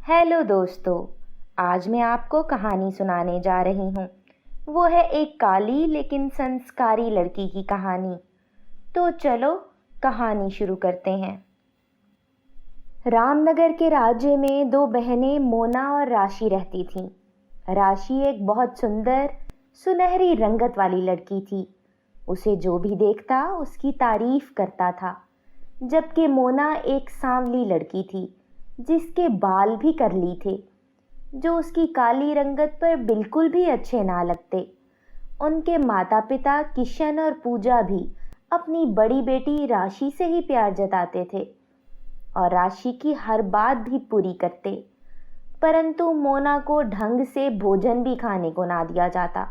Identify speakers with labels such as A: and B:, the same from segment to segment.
A: Hello दोस्तों। आज मैं आपको कहानी सुनाने जा रही हूँ। वो है एक काली लेकिन संस्कारी लड़की की कहानी। तो चलो कहानी शुरू करते हैं। रामनगर के राज्य में दो बहनें मोना और राशि रहती थीं। राशि एक बहुत सुंदर सुनहरी रंगत वाली लड़की थी। उसे जो भी देखता उसकी तारीफ करता था। जबकि मोना एक सांवली लड़की थी जिसके बाल भी करली थे, जो उसकी काली रंगत पर बिल्कुल भी अच्छे ना लगते। उनके माता पिता किशन और पूजा भी अपनी बड़ी बेटी राशि से ही प्यार जताते थे और राशि की हर बात भी पूरी करते, परंतु मोना को ढंग से भोजन भी खाने को ना दिया जाता।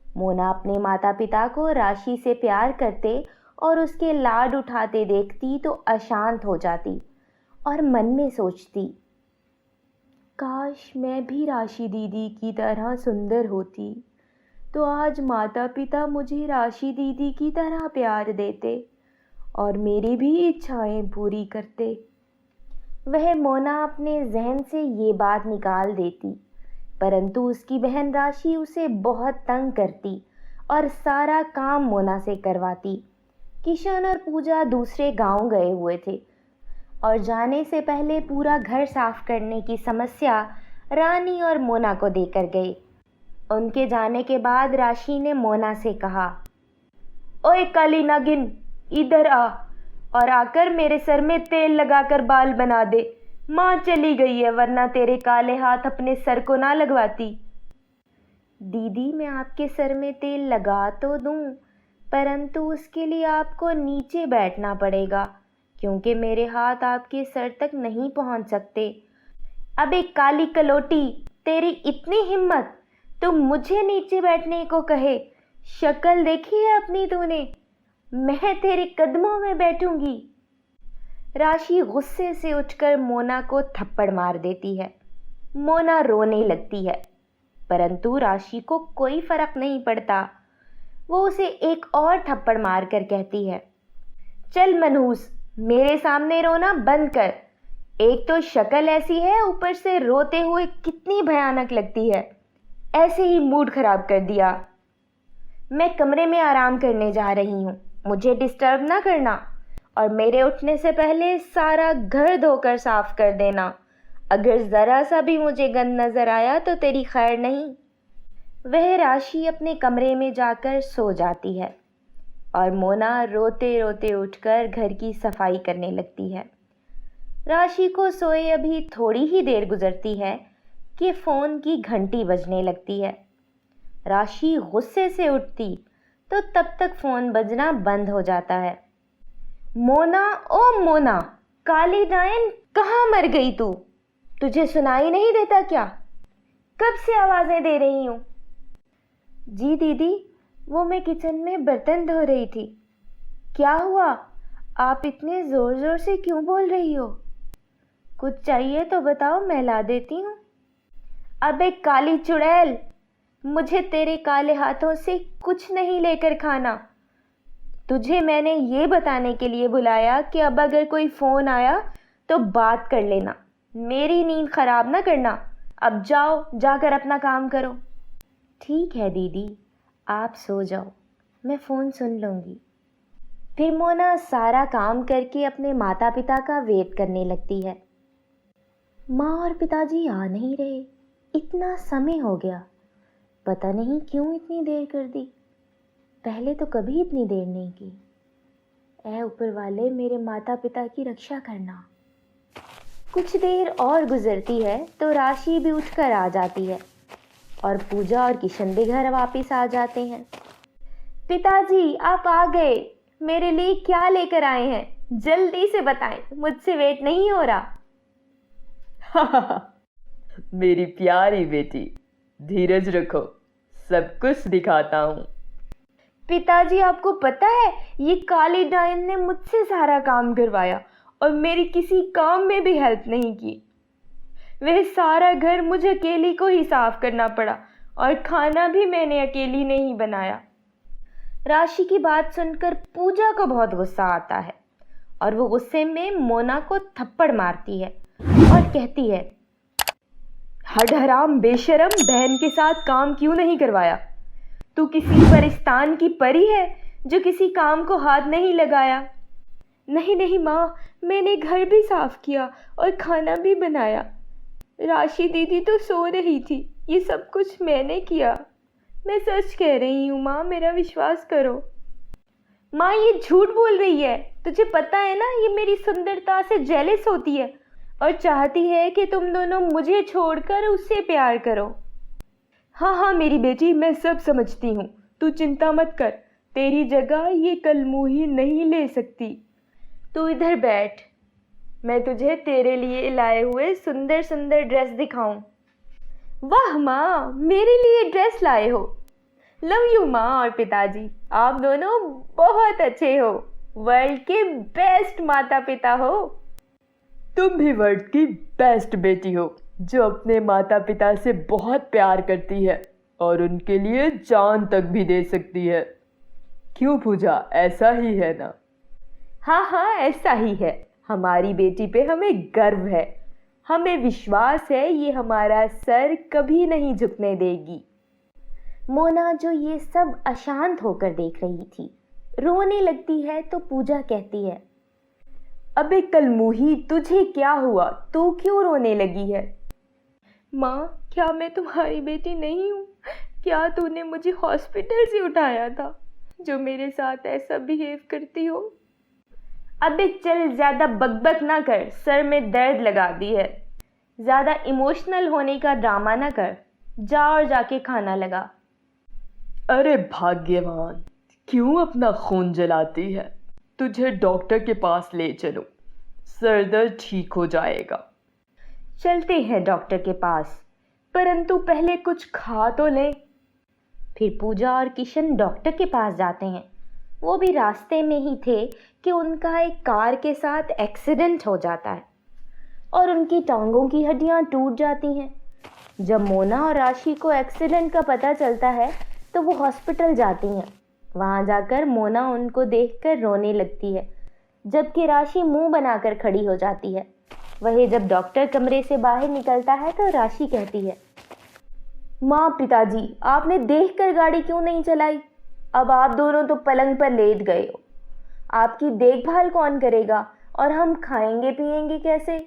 A: मोना अपने माता पिता को राशि से प्यार करते और उसके लाड उठाते देखती तो अशांत हो जाती और मन में सोचती, काश मैं भी राशि दीदी की तरह सुंदर होती तो आज माता पिता मुझे राशि दीदी की तरह प्यार देते और मेरी भी इच्छाएं पूरी करते। वह मोना अपने जहन से ये बात निकाल देती, परंतु उसकी बहन राशि उसे बहुत तंग करती और सारा काम मोना से करवाती। किशन और पूजा दूसरे गांव गए हुए थे और जाने से पहले पूरा घर साफ करने की समस्या रानी और मोना को देकर गए। उनके जाने के बाद राशि ने मोना से कहा, ओए काली नागिन, इधर आ और आकर मेरे सर में तेल लगाकर बाल बना दे। माँ चली गई है, वरना तेरे काले हाथ अपने सर को ना लगवाती। दीदी, मैं आपके सर में तेल लगा तो दूं, परंतु उसके लिए आपको नीचे बैठना पड़ेगा, क्योंकि मेरे हाथ आपके सर तक नहीं पहुंच सकते। अब एक काली कलोटी, तेरी इतनी हिम्मत, तुम मुझे नीचे बैठने को कहे? शक्ल देखी है अपनी तूने? मैं तेरे कदमों में बैठूंगी। राशि गुस्से से उठकर मोना को थप्पड़ मार देती है। मोना रोने लगती है, परंतु राशि को कोई फर्क नहीं पड़ता। वो उसे एक और थप्पड़ मारकर कहती है, चल मनहूस, मेरे सामने रोना बंद कर। एक तो शक्ल ऐसी है, ऊपर से रोते हुए कितनी भयानक लगती है। ऐसे ही मूड खराब कर दिया। मैं कमरे में आराम करने जा रही हूँ, मुझे डिस्टर्ब ना करना और मेरे उठने से पहले सारा घर धोकर साफ कर देना। अगर जरा सा भी मुझे गंद नजर आया तो तेरी खैर नहीं। वह राशि अपने कमरे में जाकर सो जाती है और मोना रोते रोते उठकर घर की सफाई करने लगती है। राशि को सोए अभी थोड़ी ही देर गुजरती है कि फोन की घंटी बजने लगती है। राशि गुस्से से उठती तो तब तक फोन बजना बंद हो जाता है। मोना, ओ मोना, काली डायन, कहाँ मर गई तू? तुझे सुनाई नहीं देता क्या? कब से आवाजें दे रही हूँ? जी दीदी, वो मैं किचन में बर्तन धो रही थी। क्या हुआ? आप इतने जोर जोर से क्यों बोल रही हो? कुछ चाहिए तो बताओ, मैं ला देती हूँ। अबे काली चुड़ैल, मुझे तेरे काले हाथों से कुछ नहीं लेकर खाना। तुझे मैंने ये बताने के लिए बुलाया कि अब अगर कोई फोन आया तो बात कर लेना, मेरी नींद खराब ना करना। अब जाओ, जाकर अपना काम करो। ठीक है दीदी, आप सो जाओ, मैं फ़ोन सुन लूँगी। फिर मोना सारा काम करके अपने माता पिता का वेट करने लगती है। माँ और पिताजी आ नहीं रहे, इतना समय हो गया, पता नहीं क्यों इतनी देर कर दी। पहले तो कभी इतनी देर नहीं की। ऐ ऊपर वाले, मेरे माता पिता की रक्षा करना। कुछ देर और गुजरती है तो राशि भी उठकर आ जाती है और पूजा और किशन भी घर वापस आ जाते हैं। पिताजी, आप आ गए। मेरे लिए क्या लेकर आए हैं? जल्दी से बताएं, मुझसे वेट नहीं हो रहा।
B: मेरी प्यारी बेटी, धीरज रखो, सब कुछ दिखाता हूँ।
A: पिताजी, आपको पता है ये काली डायन ने मुझसे सारा काम करवाया और मेरी किसी काम में भी हेल्प नहीं की। वह सारा घर मुझे अकेली को ही साफ करना पड़ा और खाना भी मैंने अकेली ने ही बनाया। राशि की बात सुनकर पूजा को बहुत गुस्सा आता है और वो गुस्से में मोना को थप्पड़ मारती है और कहती है,
B: हड हराम बेशरम, बहन के साथ काम क्यों नहीं करवाया? तू किसी परिस्तान की परी है जो किसी काम को हाथ नहीं लगाया?
C: नहीं नहीं माँ, मैंने घर भी साफ किया और खाना भी बनाया। राशि दीदी तो सो रही थी, ये सब कुछ मैंने किया। मैं सच कह रही हूँ माँ, मेरा विश्वास करो।
A: माँ ये झूठ बोल रही है। तुझे पता है ना, ये मेरी सुंदरता से जेलस होती है और चाहती है कि तुम दोनों मुझे छोड़कर उससे प्यार करो।
C: हाँ हाँ मेरी बेटी, मैं सब समझती हूँ, तू चिंता मत कर। तेरी जगह ये कलमूही नहीं ले सकती।
A: तू इधर बैठ, मैं तुझे तेरे लिए लाए हुए सुंदर सुंदर ड्रेस दिखाऊं। वाह माँ, मेरे लिए ड्रेस लाए हो। लव यू माँ और पिताजी, आप दोनों बहुत अच्छे हो, वर्ल्ड के बेस्ट माता पिता हो।
B: तुम भी वर्ल्ड की बेस्ट बेटी हो, जो अपने माता पिता से बहुत प्यार करती है और उनके लिए जान तक भी दे सकती है। क्यों पूजा, ऐसा ही है ना?
A: हाँ हाँ ऐसा ही है। हमारी बेटी पे हमें गर्व है, हमें विश्वास है ये हमारा सर कभी नहीं झुकने देगी। मोना, जो ये सब अशांत होकर देख रही थी, रोने लगती है तो पूजा कहती है,
B: अबे कलमूही, तुझे क्या हुआ? तू क्यों रोने लगी है?
C: माँ, क्या मैं तुम्हारी बेटी नहीं हूँ? क्या तूने मुझे हॉस्पिटल से उठाया था जो मेरे साथ ऐसा बिहेव करती हो?
A: अबे चल, ज़्यादा बकबक ना कर, सर में दर्द लगा दी है। ज़्यादा इमोशनल होने का ड्रामा ना कर, जा और जाके खाना लगा।
B: अरे भाग्यवान, क्यों अपना खून जलाती है? तुझे डॉक्टर के पास ले चलो, सर दर्द ठीक हो जाएगा।
A: चलते हैं डॉक्टर के पास, परंतु पहले कुछ खा तो लें। फिर पूजा और किशन डॉक्टर के पास जाते हैं। वो भी रास्ते में ही थे कि उनका एक कार के साथ एक्सीडेंट हो जाता है और उनकी टांगों की हड्डियां टूट जाती हैं। जब मोना और राशि को एक्सीडेंट का पता चलता है तो वो हॉस्पिटल जाती हैं। वहाँ जाकर मोना उनको देखकर रोने लगती है, जबकि राशि मुंह बनाकर खड़ी हो जाती है। वही जब डॉक्टर कमरे से बाहर निकलता है तो राशि कहती है, माँ, पिताजी, आपने देखकर गाड़ी क्यों नहीं चलाई? अब आप दोनों तो पलंग पर लेट गए हो। आपकी देखभाल कौन करेगा और हम खाएंगे पिएंगे कैसे?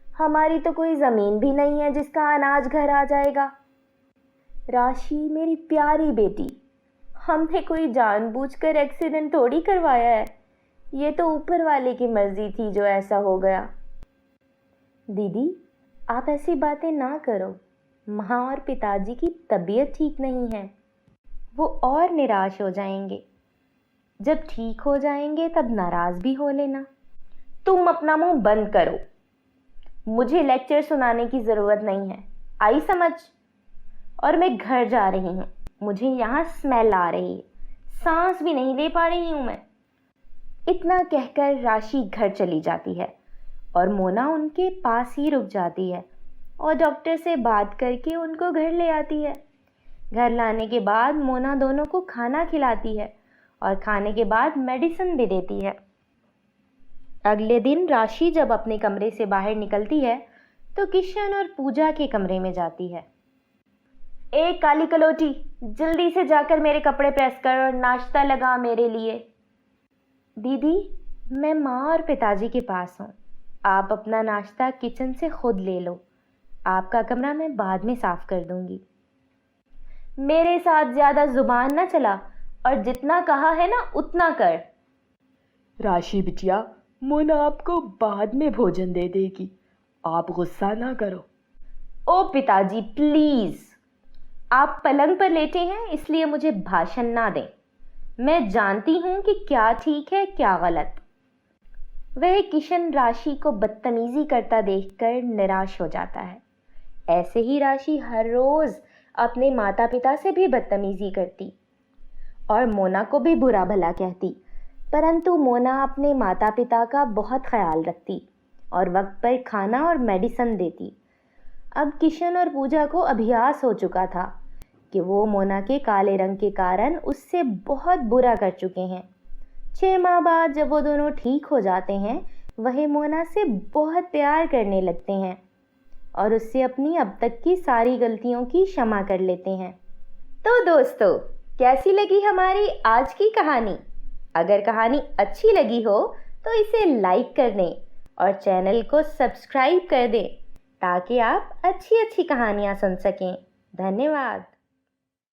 A: हमारी तो कोई ज़मीन भी नहीं है जिसका अनाज घर आ जाएगा। राशि, मेरी प्यारी बेटी, हमने कोई जानबूझकर एक्सीडेंट थोड़ी करवाया है। ये तो ऊपर वाले की मर्जी थी जो ऐसा हो गया। दीदी, आप ऐसी बातें ना करो। माँ और पिताजी की तबीयत ठीक नहीं है, वो और निराश हो जाएंगे। जब ठीक हो जाएंगे तब नाराज़ भी हो लेना। तुम अपना मुंह बंद करो, मुझे लेक्चर सुनाने की ज़रूरत नहीं है, आई समझ? और मैं घर जा रही हूँ, मुझे यहाँ स्मेल आ रही है, सांस भी नहीं ले पा रही हूँ मैं। इतना कहकर राशि घर चली जाती है और मोना उनके पास ही रुक जाती है और डॉक्टर से बात करके उनको घर ले आती है। घर लाने के बाद मोना दोनों को खाना खिलाती है और खाने के बाद मेडिसिन भी देती है। अगले दिन राशि जब अपने कमरे से बाहर निकलती है तो किशन और पूजा के कमरे में जाती है। ए काली कलोटी, जल्दी से जाकर मेरे कपड़े प्रेस कर और नाश्ता लगा मेरे लिए। दीदी, मैं माँ और पिताजी के पास हूँ, आप अपना नाश्ता किचन से खुद ले लो। आपका कमरा मैं बाद में साफ कर दूंगी। मेरे साथ ज़्यादा जुबान ना चला और जितना कहा है ना उतना कर।
B: राशि बिटिया, मोना आपको बाद में भोजन दे देगी, आप गुस्सा ना करो।
A: ओ पिताजी प्लीज़, आप पलंग पर लेटे हैं इसलिए मुझे भाषण ना दें। मैं जानती हूँ कि क्या ठीक है क्या गलत। वह किशन राशि को बदतमीजी करता देखकर निराश हो जाता है। ऐसे ही राशि हर रोज़ अपने माता पिता से भी बदतमीजी करती और मोना को भी बुरा भला कहती, परंतु मोना अपने माता पिता का बहुत ख्याल रखती और वक्त पर खाना और मेडिसिन देती। अब किशन और पूजा को अभ्यास हो चुका था कि वो मोना के काले रंग के कारण उससे बहुत बुरा कर चुके हैं। 6 माह बाद जब वो दोनों ठीक हो जाते हैं, वह मोना से बहुत प्यार करने लगते हैं। और उससे अपनी अब तक की सारी गलतियों की क्षमा कर लेते हैं। तो दोस्तों, कैसी लगी हमारी आज की कहानी? अगर कहानी अच्छी लगी हो तो इसे लाइक कर दें और चैनल को सब्सक्राइब कर दें ताकि आप अच्छी अच्छी कहानियाँ सुन सकें। धन्यवाद।